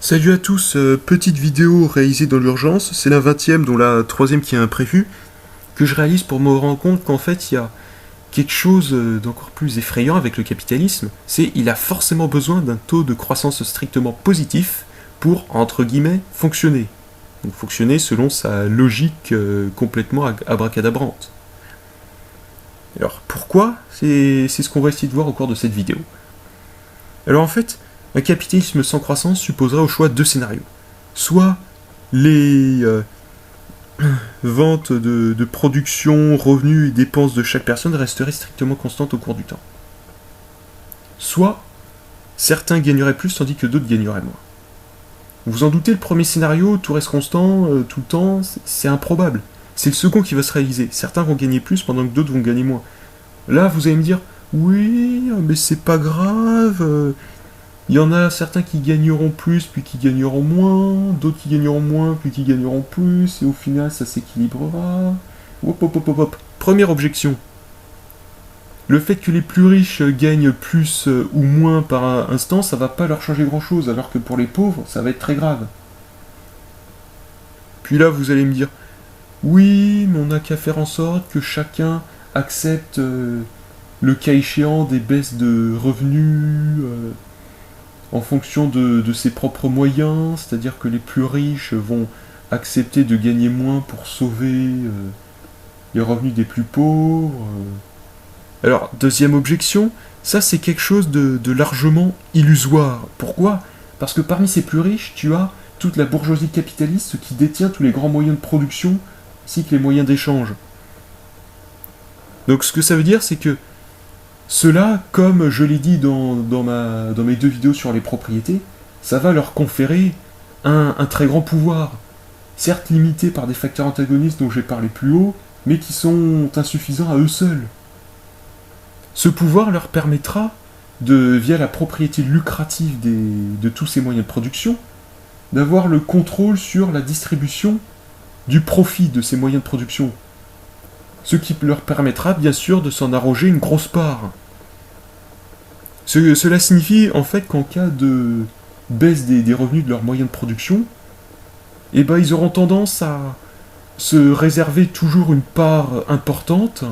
Salut à tous, petite vidéo réalisée dans l'urgence, c'est la 20e dont la 3e qui est imprévue, que je réalise pour me rendre compte qu'en fait il y a quelque chose d'encore plus effrayant avec le capitalisme, c'est il a forcément besoin d'un taux de croissance strictement positif pour, entre guillemets, fonctionner. Donc fonctionner selon sa logique complètement abracadabrante. Alors pourquoi? C'est ce qu'on va essayer de voir au cours de cette vidéo. Alors en fait, un capitalisme sans croissance supposerait au choix deux scénarios. Soit les ventes de production, revenus et dépenses de chaque personne resteraient strictement constantes au cours du temps. Soit certains gagneraient plus tandis que d'autres gagneraient moins. Vous en doutez, le premier scénario, tout reste constant, tout le temps, c'est improbable. C'est le second qui va se réaliser. Certains vont gagner plus pendant que d'autres vont gagner moins. Là, vous allez me dire, oui, mais c'est pas grave. Il y en a certains qui gagneront plus, puis qui gagneront moins, d'autres qui gagneront moins, puis qui gagneront plus, et au final, ça s'équilibrera. Hop, hop, hop, hop, hop. Première objection. Le fait que les plus riches gagnent plus ou moins par instant, ça va pas leur changer grand-chose, alors que pour les pauvres, ça va être très grave. Puis là, vous allez me dire, oui, mais on n'a qu'à faire en sorte que chacun accepte, le cas échéant, des baisses de revenus en fonction de ses propres moyens, c'est-à-dire que les plus riches vont accepter de gagner moins pour sauver les revenus des plus pauvres. Alors, deuxième objection, ça c'est quelque chose de largement illusoire. Pourquoi? Parce que parmi ces plus riches, tu as toute la bourgeoisie capitaliste qui détient tous les grands moyens de production, ainsi que les moyens d'échange. Donc ce que ça veut dire, c'est que cela, comme je l'ai dit dans mes deux vidéos sur les propriétés, ça va leur conférer un très grand pouvoir. Certes limité par des facteurs antagonistes dont j'ai parlé plus haut, mais qui sont insuffisants à eux seuls. Ce pouvoir leur permettra, via la propriété lucrative de tous ces moyens de production, d'avoir le contrôle sur la distribution du profit de ces moyens de production. Ce qui leur permettra bien sûr de s'en arroger une grosse part. Cela signifie en fait qu'en cas de baisse des revenus de leurs moyens de production, eh ben, ils auront tendance à se réserver toujours une part importante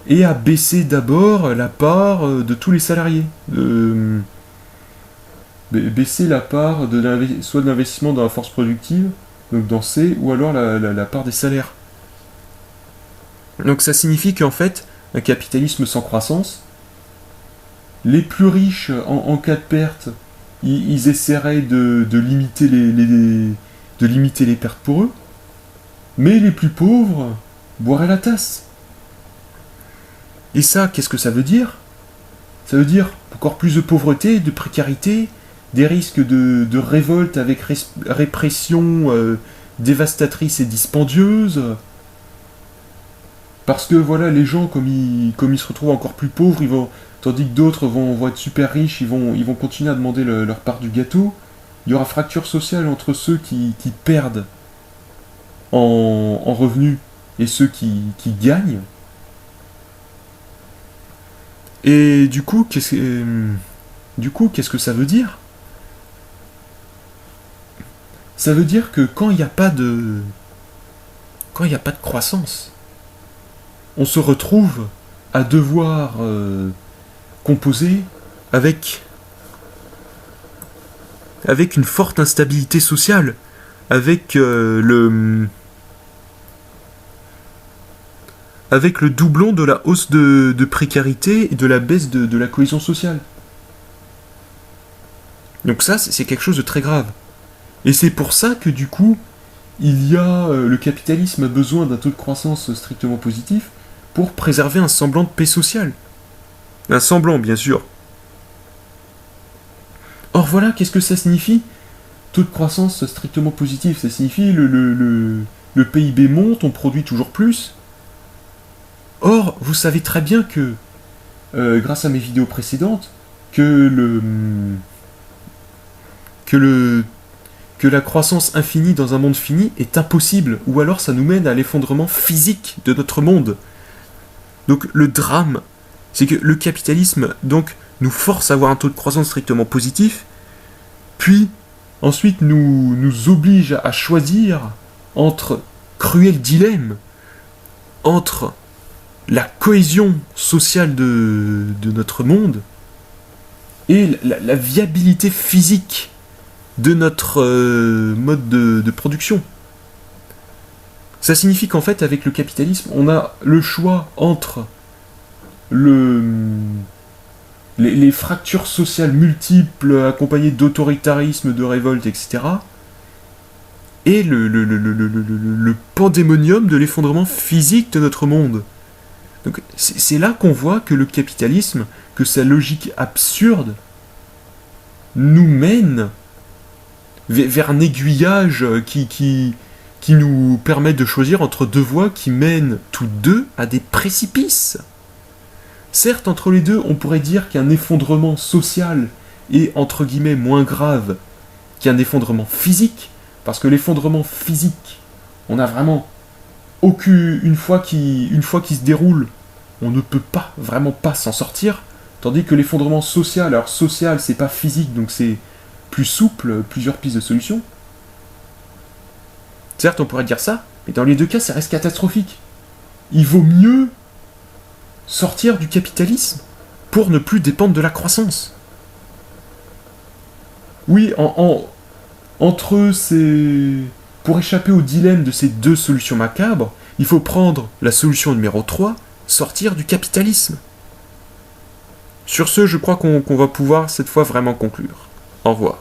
et à baisser d'abord la part de tous les salariés. Baisser la part soit de l'investissement dans la force productive, donc dans C, ou alors la part des salaires. Donc ça signifie qu'en fait, un capitalisme sans croissance, les plus riches, en cas de perte, ils essaieraient de limiter les pertes pour eux, mais les plus pauvres boiraient la tasse. Et ça, qu'est-ce que ça veut dire? Ça veut dire encore plus de pauvreté, de précarité, des risques de révolte avec répression dévastatrice et dispendieuse. Parce que voilà, les gens, comme ils se retrouvent encore plus pauvres, tandis que d'autres vont être super riches, ils vont continuer à demander leur part du gâteau. Il y aura fracture sociale entre ceux qui perdent en revenus et ceux qui gagnent. Et du coup, qu'est-ce que ça veut dire? Ça veut dire que quand il n'y a pas de croissance, on se retrouve à devoir composer avec une forte instabilité sociale, avec le doublon de la hausse de précarité et de la baisse de la cohésion sociale. Donc ça, c'est quelque chose de très grave. Et c'est pour ça que du coup, le capitalisme a besoin d'un taux de croissance strictement positif pour préserver un semblant de paix sociale. Un semblant, bien sûr. Or voilà, qu'est-ce que ça signifie? Taux de croissance strictement positif, ça signifie le PIB monte, on produit toujours plus. Or, vous savez très bien que, grâce à mes vidéos précédentes, que la croissance infinie dans un monde fini est impossible, ou alors ça nous mène à l'effondrement physique de notre monde. Donc le drame, c'est que le capitalisme donc nous force à avoir un taux de croissance strictement positif, puis ensuite nous oblige à choisir entre cruel dilemme, entre la cohésion sociale de notre monde et la viabilité physique de notre mode de production. Ça signifie qu'en fait, avec le capitalisme, on a le choix entre les fractures sociales multiples accompagnées d'autoritarisme, de révolte, etc. et le pandémonium de l'effondrement physique de notre monde. Donc c'est là qu'on voit que le capitalisme, que sa logique absurde, nous mène vers un aiguillage qui nous permet de choisir entre deux voies qui mènent toutes deux à des précipices. Certes, entre les deux, on pourrait dire qu'un effondrement social est entre guillemets moins grave qu'un effondrement physique, parce que l'effondrement physique, on a vraiment une fois qu'il se déroule, on ne peut pas vraiment pas s'en sortir, tandis que l'effondrement social, alors social c'est pas physique, donc c'est plus souple, plusieurs pistes de solutions. Certes, on pourrait dire ça, mais dans les deux cas, ça reste catastrophique. Il vaut mieux sortir du capitalisme pour ne plus dépendre de la croissance. Oui, entre pour échapper au dilemme de ces deux solutions macabres, il faut prendre la solution numéro 3, sortir du capitalisme. Sur ce, je crois qu'on va pouvoir cette fois vraiment conclure. Au revoir.